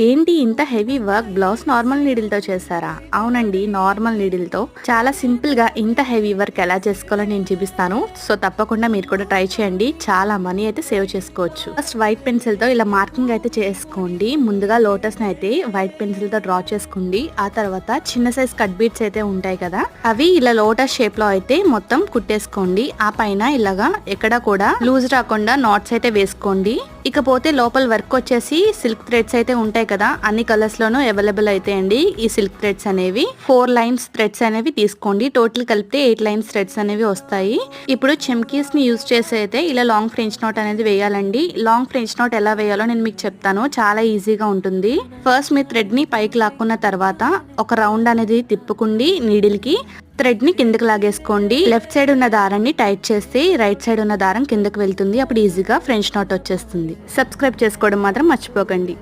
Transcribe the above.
ఏంటి ఇంత heavy work? Blouse normal needle తో చేశారా? అవునండి, నార్మల్ నీడిల్ తో చాలా సింపుల్ గా ఇంత హెవీ వర్క్ ఎలా చేసుకోవాలో నేను చూపిస్తాను. సో తప్పకుండా మీరు కూడా ట్రై చేయండి. చాలా మనీ అయితే సేవ్ చేసుకోవచ్చు. ఫస్ట్ వైట్ పెన్సిల్ తో ఇలా మార్కింగ్ అయితే చేసుకోండి. ముందుగా లోటస్ ని అయితే వైట్ పెన్సిల్ తో డ్రా చేసుకోండి. ఆ తర్వాత చిన్న సైజ్ కట్ బీట్స్ అయితే ఉంటాయి కదా, అవి ఇలా లోటస్ షేప్ లో అయితే మొత్తం కుట్టేసుకోండి. ఆ పైన ఇలాగా ఎక్కడ కూడా లూజ్ రాకుండా నాట్స్ అయితే వేసుకోండి. ఇకపోతే లోపల వర్క్ వచ్చేసి సిల్క్ థ్రెడ్స్ అయితే ఉంటాయి కదా, అన్ని కలర్స్ లోనూ అవైలబుల్ అయితే అండి ఈ సిల్క్ థ్రెడ్స్ అనేవి. 4 లైన్స్ థ్రెడ్స్ అనేవి తీసుకోండి. టోటల్ కలిపితే 8 లైన్స్ థ్రెడ్స్ అనేవి వస్తాయి. ఇప్పుడు చెమ్కీస్ ని యూజ్ చేసి అయితే ఇలా లాంగ్ ఫ్రెంచ్ నోట్ అనేది వేయాలండి. లాంగ్ ఫ్రెంచ్ నోట్ ఎలా వేయాలో నేను మీకు చెప్తాను, చాలా ఈజీగా ఉంటుంది. ఫస్ట్ మీ థ్రెడ్ ని పైకి లాక్కున్న తర్వాత ఒక రౌండ్ అనేది తిప్పుకుండి. నీడిల్ కి థ్రెడ్ ని కిందకి లాగేసుకోండి. లెఫ్ట్ సైడ్ ఉన్న దారాన్ని టైట్ చేస్తే రైట్ సైడ్ ఉన్న దారం కిందకి వెళ్తుంది. అప్పుడు ఈజీగా ఫ్రెంచ్ నోట్ వచ్చేస్తుంది. సబ్స్క్రైబ్ చేసుకోవడం మాత్రం మర్చిపోకండి.